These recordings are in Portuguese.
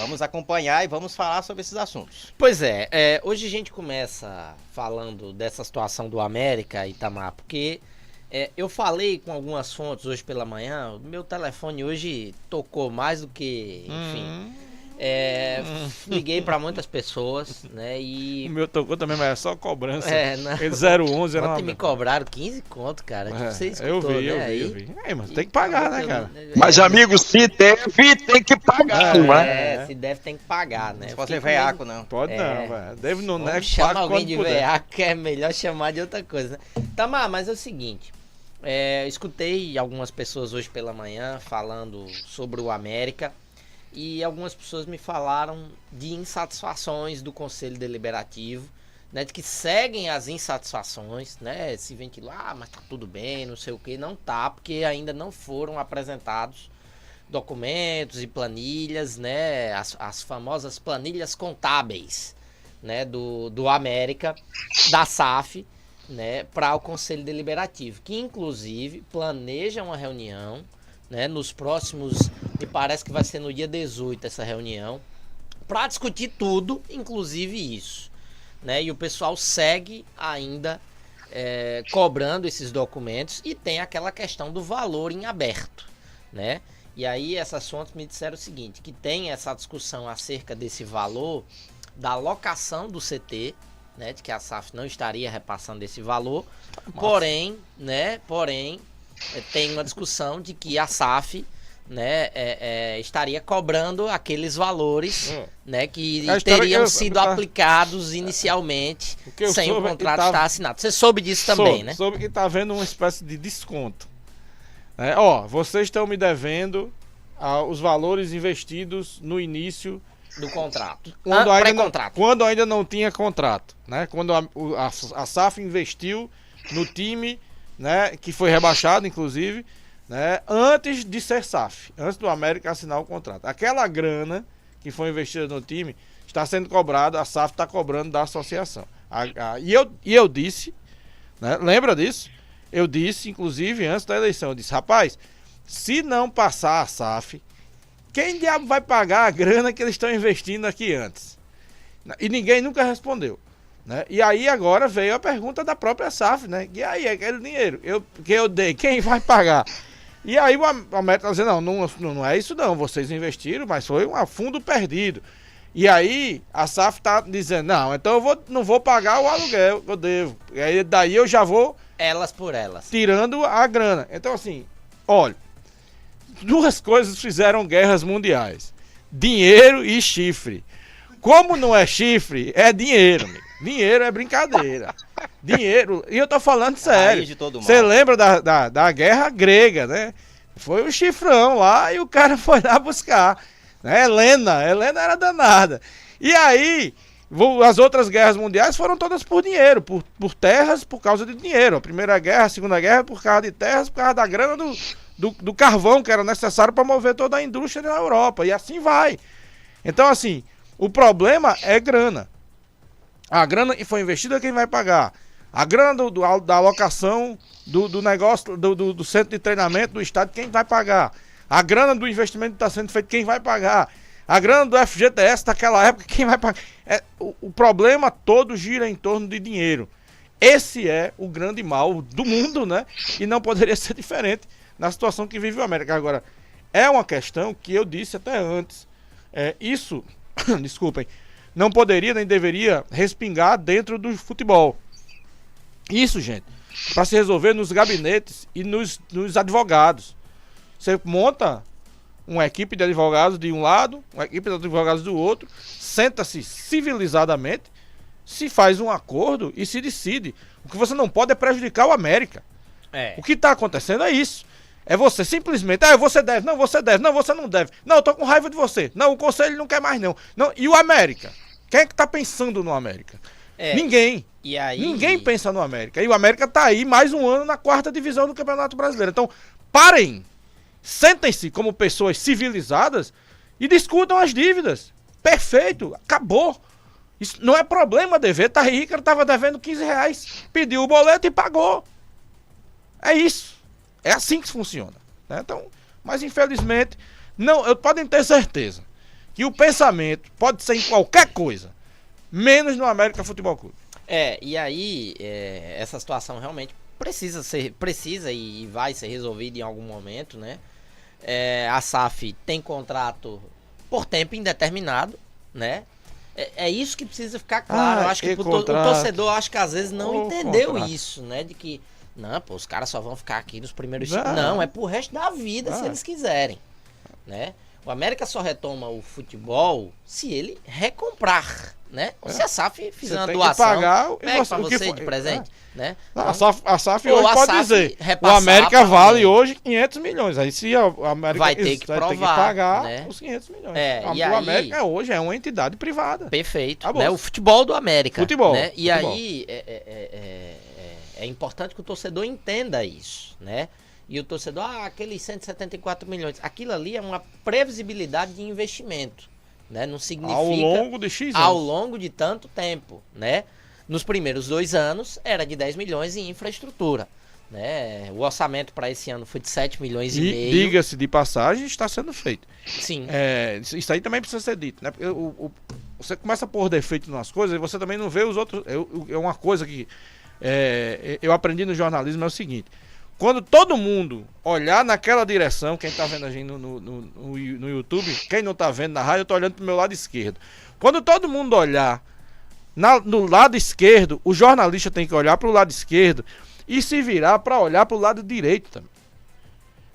Vamos acompanhar e vamos falar sobre esses assuntos. Pois é, hoje a gente começa falando dessa situação do América, Itamar, porque eu falei com algumas fontes hoje pela manhã, meu telefone hoje tocou mais do que, enfim, liguei para muitas pessoas, né, e... O meu tocou também, mas é só cobrança. Não. Ele 011 era Ontem me cobraram 15 conto, cara, tipo, você escutou, eu vi. Mas tem que pagar, né, cara? Mas, amigo, se deve, tem que pagar, não é? Se deve, tem que pagar, né? Não pode ser veiaco, não. Pode não, velho. Deve não, né? Chama alguém de veiaco, que é melhor chamar de outra coisa, né? Tamar, mas é o seguinte, escutei algumas pessoas hoje pela manhã falando sobre o América e algumas pessoas me falaram de insatisfações do Conselho Deliberativo, né, de que seguem as insatisfações, né, se ventilar, mas tá tudo bem, não sei o que, não tá, porque ainda não foram apresentados documentos e planilhas, né, as famosas planilhas contábeis, né, do América, da SAF, né, para o Conselho Deliberativo, que inclusive planeja uma reunião, né, nos próximos, me parece que vai ser no dia 18 essa reunião, para discutir tudo, inclusive isso, né, e o pessoal segue ainda cobrando esses documentos e tem aquela questão do valor em aberto, né, e aí essas fontes me disseram o seguinte, que tem essa discussão acerca desse valor da alocação do CT, né, de que a SAF não estaria repassando esse valor, porém, tem uma discussão de que a SAF, né, estaria cobrando aqueles valores, né, que teriam sido aplicados inicialmente sem o contrato estar assinado. Você soube disso também, né? Soube que está havendo uma espécie de desconto. Vocês estão me devendo os valores investidos no início do contrato. Quando ainda não tinha contrato, né? Quando a SAF investiu no time, né, que foi rebaixado, inclusive, né, antes de ser SAF, antes do América assinar o contrato. Aquela grana que foi investida no time está sendo cobrada, a SAF está cobrando da associação. E eu disse, né, lembra disso? Eu disse, inclusive, antes da eleição, eu disse, rapaz, se não passar a SAF, quem diabo vai pagar a grana que eles estão investindo aqui antes? E ninguém nunca respondeu, né? E aí agora veio a pergunta da própria SAF, né? E aí, aquele dinheiro que eu dei, quem vai pagar? E aí o América está dizendo, não é isso não, vocês investiram, mas foi um fundo perdido. E aí a SAF está dizendo, não, então eu não vou pagar o aluguel que eu devo. E aí daí eu já vou... Elas por elas. Tirando a grana. Então assim, olha, duas coisas fizeram guerras mundiais. Dinheiro e chifre. Como não é chifre, é dinheiro, amigo. Dinheiro é brincadeira. Dinheiro, e eu tô falando sério. Você lembra da guerra grega, né? Foi o chifrão lá e o cara foi lá buscar. Né? Helena era danada. E aí, as outras guerras mundiais foram todas por dinheiro, por terras, por causa de dinheiro. A Primeira Guerra, a Segunda Guerra, por causa de terras, por causa da grana do carvão que era necessário para mover toda a indústria na Europa. E assim vai. Então, assim, o problema é grana. A grana que foi investida, quem vai pagar? A grana da alocação do negócio, do centro de treinamento do estado, quem vai pagar? A grana do investimento que está sendo feito, quem vai pagar? A grana do FGTS daquela época, quem vai pagar? O problema todo gira em torno de dinheiro. Esse é o grande mal do mundo, né? E não poderia ser diferente na situação que vive o América. Agora, é uma questão que eu disse até antes. Isso, desculpem, não poderia nem deveria respingar dentro do futebol. Isso, gente, para se resolver nos gabinetes e nos advogados. Você monta uma equipe de advogados de um lado, uma equipe de advogados do outro, senta-se civilizadamente, se faz um acordo e se decide. O que você não pode é prejudicar o América. O que está acontecendo é isso. É você simplesmente, você deve, não, você não deve. Não, eu tô com raiva de você. Não, o conselho não quer mais não. E o América? Quem é que tá pensando no América? Ninguém. E aí... Ninguém pensa no América. E o América tá aí mais um ano na 4ª divisão do Campeonato Brasileiro. Então, parem. Sentem-se como pessoas civilizadas e discutam as dívidas. Perfeito. Acabou. Isso não é problema dever. Tá aí, cara, tava devendo R$15. Pediu o boleto e pagou. É isso. É assim que funciona. Né? Então, mas infelizmente, podem ter certeza que o pensamento pode ser em qualquer coisa, menos no América Futebol Clube. E aí, essa situação realmente precisa e vai ser resolvida em algum momento, né? A SAF tem contrato por tempo indeterminado, né? É isso que precisa ficar claro. Eu acho que o torcedor, acho que às vezes não entendeu isso, né? De que, não, pô, os caras só vão ficar aqui nos primeiros... Não, é pro resto da vida, se eles quiserem, né? O América só retoma o futebol se ele recomprar, né? Ou se a SAF fizer uma doação, pega pra você de presente, né? Não, a SAF hoje pode dizer, o América vale hoje 500 milhões. Aí se o América vai ter que provar, pagar, né, os 500 milhões. O América hoje é uma entidade privada. Perfeito. Né? O futebol do América. Futebol. Né? E aí é importante que o torcedor entenda isso, né? E o torcedor, aqueles 174 milhões, aquilo ali é uma previsibilidade de investimento, né? Não significa... Ao longo de X anos. Ao longo de tanto tempo, né? Nos primeiros 2 anos era de 10 milhões em infraestrutura, né? O orçamento para esse ano foi de 7 milhões e meio. Diga-se de passagem, está sendo feito. Sim. Isso aí também precisa ser dito, né? Porque você começa a pôr defeito nas coisas e você também não vê os outros... É uma coisa que eu aprendi no jornalismo, é o seguinte: quando todo mundo olhar naquela direção, quem tá vendo a gente no YouTube, quem não tá vendo na rádio, eu tô olhando pro meu lado esquerdo. Quando todo mundo olhar no lado esquerdo, o jornalista tem que olhar pro lado esquerdo e se virar para olhar pro lado direito também.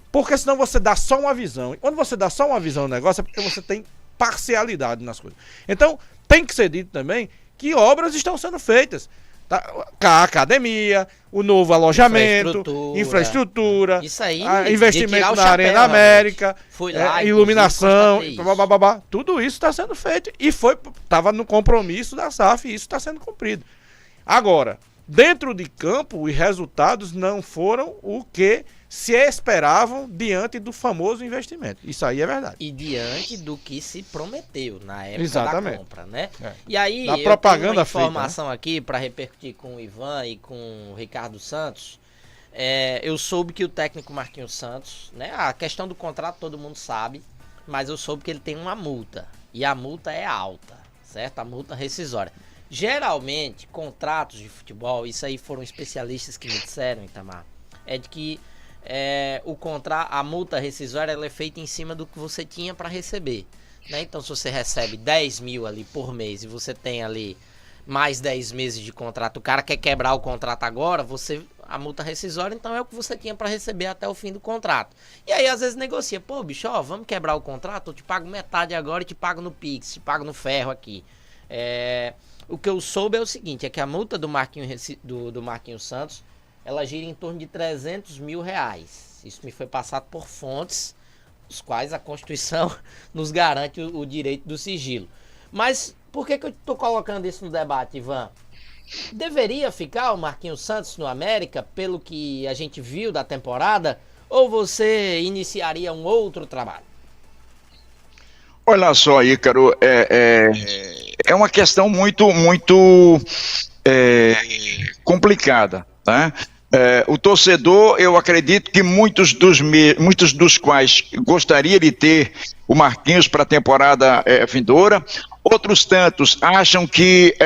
Porque senão você dá só uma visão. E quando você dá só uma visão do negócio, é porque você tem parcialidade nas coisas. Então, tem que ser dito também que obras estão sendo feitas. A academia, o novo alojamento, infraestrutura, isso aí, investimento na Arena América, iluminação, tudo isso está sendo feito e estava no compromisso da SAF e isso está sendo cumprido. Agora, dentro de campo, os resultados não foram o que se esperavam diante do famoso investimento. Isso aí é verdade. E diante do que se prometeu na época Exatamente. Da compra, né? E aí, da propaganda eu tenho uma informação feita, né, aqui para repercutir com o Ivan e com o Ricardo Santos. Eu soube que o técnico Marquinhos Santos, né, a questão do contrato todo mundo sabe, mas eu soube que ele tem uma multa. E a multa é alta, certo? A multa rescisória. Geralmente, contratos de futebol, isso aí foram especialistas que me disseram, Itamar, é de que a multa rescisória ela é feita em cima do que você tinha para receber, né? Então, se você recebe 10 mil ali por mês e você tem ali mais 10 meses de contrato, o cara quer quebrar o contrato agora, a multa rescisória, então é o que você tinha para receber até o fim do contrato. E aí, às vezes, negocia, pô, bicho, vamos quebrar o contrato, eu te pago metade agora e te pago no Pix, te pago no ferro aqui. O que eu soube é o seguinte, é que a multa do Marquinhos Santos, ela gira em torno de R$300 mil. Isso me foi passado por fontes, os quais a Constituição nos garante o direito do sigilo. Mas por que eu estou colocando isso no debate, Ivan? Deveria ficar o Marquinhos Santos no América, pelo que a gente viu da temporada, ou você iniciaria um outro trabalho? Olha só, Ícaro, é uma questão muito complicada, tá? O torcedor, eu acredito que muitos dos quais gostaria de ter o Marquinhos para a temporada vindoura, outros tantos acham que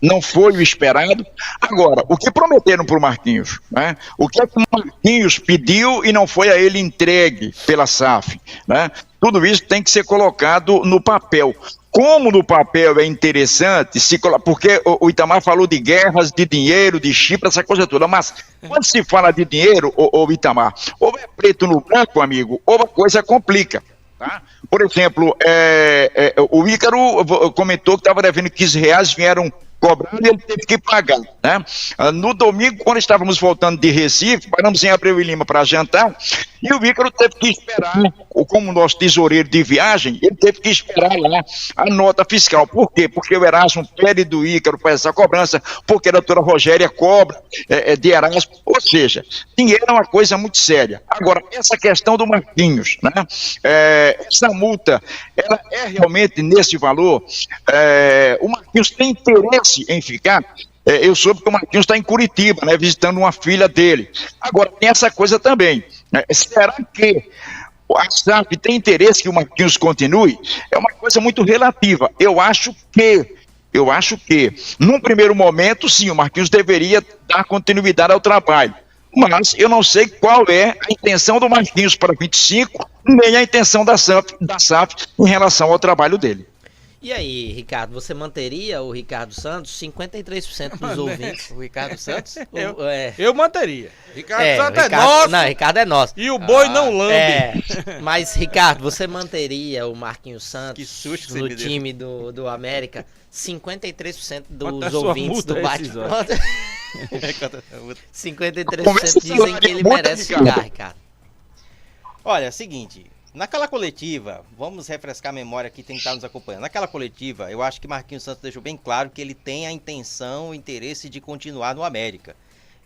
não foi o esperado. Agora, o que prometeram para o Marquinhos, né? O que é que o Marquinhos pediu e não foi a ele entregue pela SAF, né? Tudo isso tem que ser colocado no papel. Como no papel é interessante, porque o Itamar falou de guerras, de dinheiro, de Chipre, essa coisa toda, mas quando se fala de dinheiro, o Itamar, ou é preto no branco, amigo, ou a coisa complica. Tá? Por exemplo, o Ícaro comentou que estava devendo R$15, vieram cobrando e ele teve que pagar, né? No domingo, quando estávamos voltando de Recife, paramos em Abreu e Lima para jantar, e o Ícaro teve que esperar, como nosso tesoureiro de viagem, ele teve que esperar lá a nota fiscal. Por quê? Porque o Erasmo pede do Ícaro para essa cobrança, porque a doutora Rogéria cobra de Erasmo, ou seja, dinheiro é uma coisa muito séria. Agora, essa questão do Marquinhos, né? Essa multa, ela é realmente nesse valor? O Marquinhos tem interesse em ficar? Eu soube que o Marquinhos está em Curitiba, né, visitando uma filha dele. Agora, tem essa coisa também, né? Será que A SAF tem interesse que o Marquinhos continue? É uma coisa muito relativa. Eu acho que, num primeiro momento, sim, o Marquinhos deveria dar continuidade ao trabalho. Mas eu não sei qual é a intenção do Marquinhos para 25, nem a intenção da SAF em relação ao trabalho dele. E aí, Ricardo, você manteria o Ricardo Santos? 53% dos ouvintes. O Ricardo Santos? Eu manteria. Ricardo Santos Ricardo, é nosso. Não, Ricardo é nosso. E o boi não lambe. Mas, Ricardo, você manteria o Marquinhos Santos Que susto que você no me deu. time do América? 53% Quanto é dos sua ouvintes multa do Bate rescisória? Pronto. 53% dizem que ele merece ficar, Ricardo. Olha, seguinte, naquela coletiva, vamos refrescar a memória aqui, quem está nos acompanhando. Naquela coletiva, eu acho que Marquinhos Santos deixou bem claro que ele tem a intenção, o interesse de continuar no América.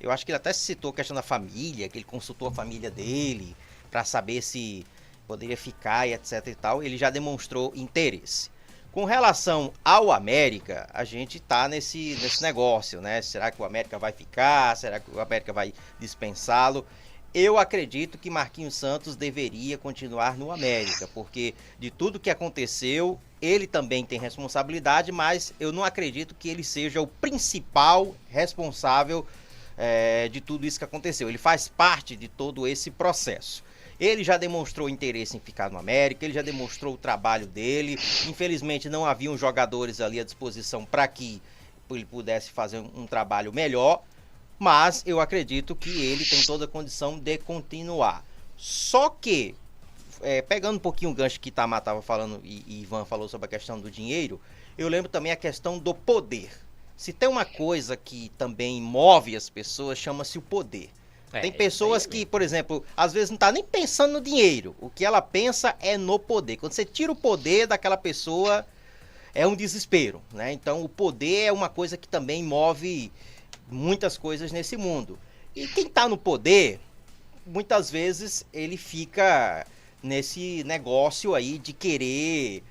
Eu acho que ele até citou a questão da família, que ele consultou a família dele para saber se poderia ficar e etc e tal. Ele já demonstrou interesse. Com relação ao América, a gente tá nesse negócio, né? Será que o América vai ficar? Será que o América vai dispensá-lo? Eu acredito que Marquinhos Santos deveria continuar no América, porque de tudo que aconteceu, ele também tem responsabilidade, mas eu não acredito que ele seja o principal responsável de tudo isso que aconteceu. Ele faz parte de todo esse processo. Ele já demonstrou interesse em ficar no América, ele já demonstrou o trabalho dele. Infelizmente não haviam jogadores ali à disposição para que ele pudesse fazer um trabalho melhor, mas eu acredito que ele tem toda a condição de continuar. Só que, pegando um pouquinho o gancho que Itamar estava falando e Ivan falou sobre a questão do dinheiro, eu lembro também a questão do poder. Se tem uma coisa que também move as pessoas, chama-se o poder. Tem pessoas que, por exemplo, às vezes não tá nem pensando no dinheiro. O que ela pensa é no poder. Quando você tira o poder daquela pessoa, é um desespero, né? Então, o poder é uma coisa que também move muitas coisas nesse mundo. E quem tá no poder, muitas vezes ele fica nesse negócio aí de querer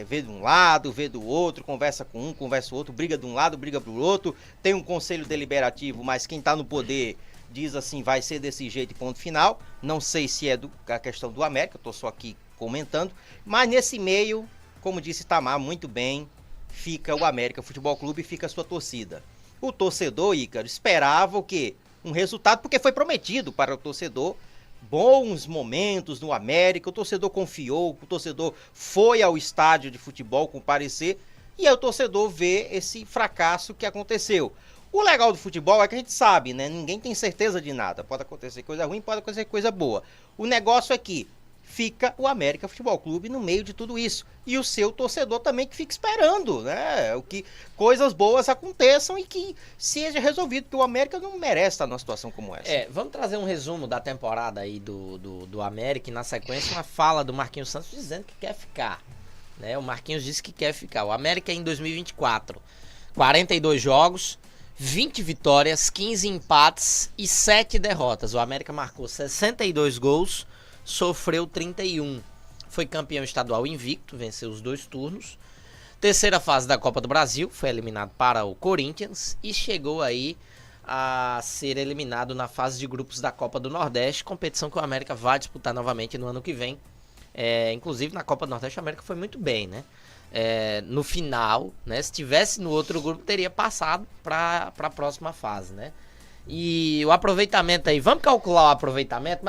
ver de um lado, ver do outro, conversa com um, conversa com o outro, briga de um lado, briga pro outro. Tem um conselho deliberativo, mas quem tá no poder diz assim, vai ser desse jeito e ponto final. Não sei se é a questão do América, eu tô só aqui comentando. Mas nesse meio, como disse Itamar muito bem, fica o América Futebol Clube e fica a sua torcida. O torcedor, Ícaro, esperava o quê? Um resultado, porque foi prometido para o torcedor bons momentos no América. O torcedor confiou, o torcedor foi ao estádio de futebol comparecer, e aí o torcedor vê esse fracasso que aconteceu. O legal do futebol é que a gente sabe, né? Ninguém tem certeza de nada. Pode acontecer coisa ruim, pode acontecer coisa boa. O negócio é que fica o América Futebol Clube no meio de tudo isso. E o seu torcedor também que fica esperando, né? Que coisas boas aconteçam e que seja resolvido, porque o América não merece estar numa situação como essa. Vamos trazer um resumo da temporada aí do América e na sequência uma fala do Marquinhos Santos dizendo que quer ficar. Né? O Marquinhos disse que quer ficar. O América em 2024, 42 jogos, 20 vitórias, 15 empates e 7 derrotas. O América marcou 62 gols, sofreu 31. Foi campeão estadual invicto, venceu os 2 turnos. Terceira fase da Copa do Brasil, foi eliminado para o Corinthians e chegou aí a ser eliminado na fase de grupos da Copa do Nordeste, competição que o América vai disputar novamente no ano que vem. Inclusive na Copa do Nordeste o América foi muito bem, né? No final, né? Se tivesse no outro grupo, teria passado para a próxima fase, né? E o aproveitamento aí, vamos calcular o aproveitamento, mas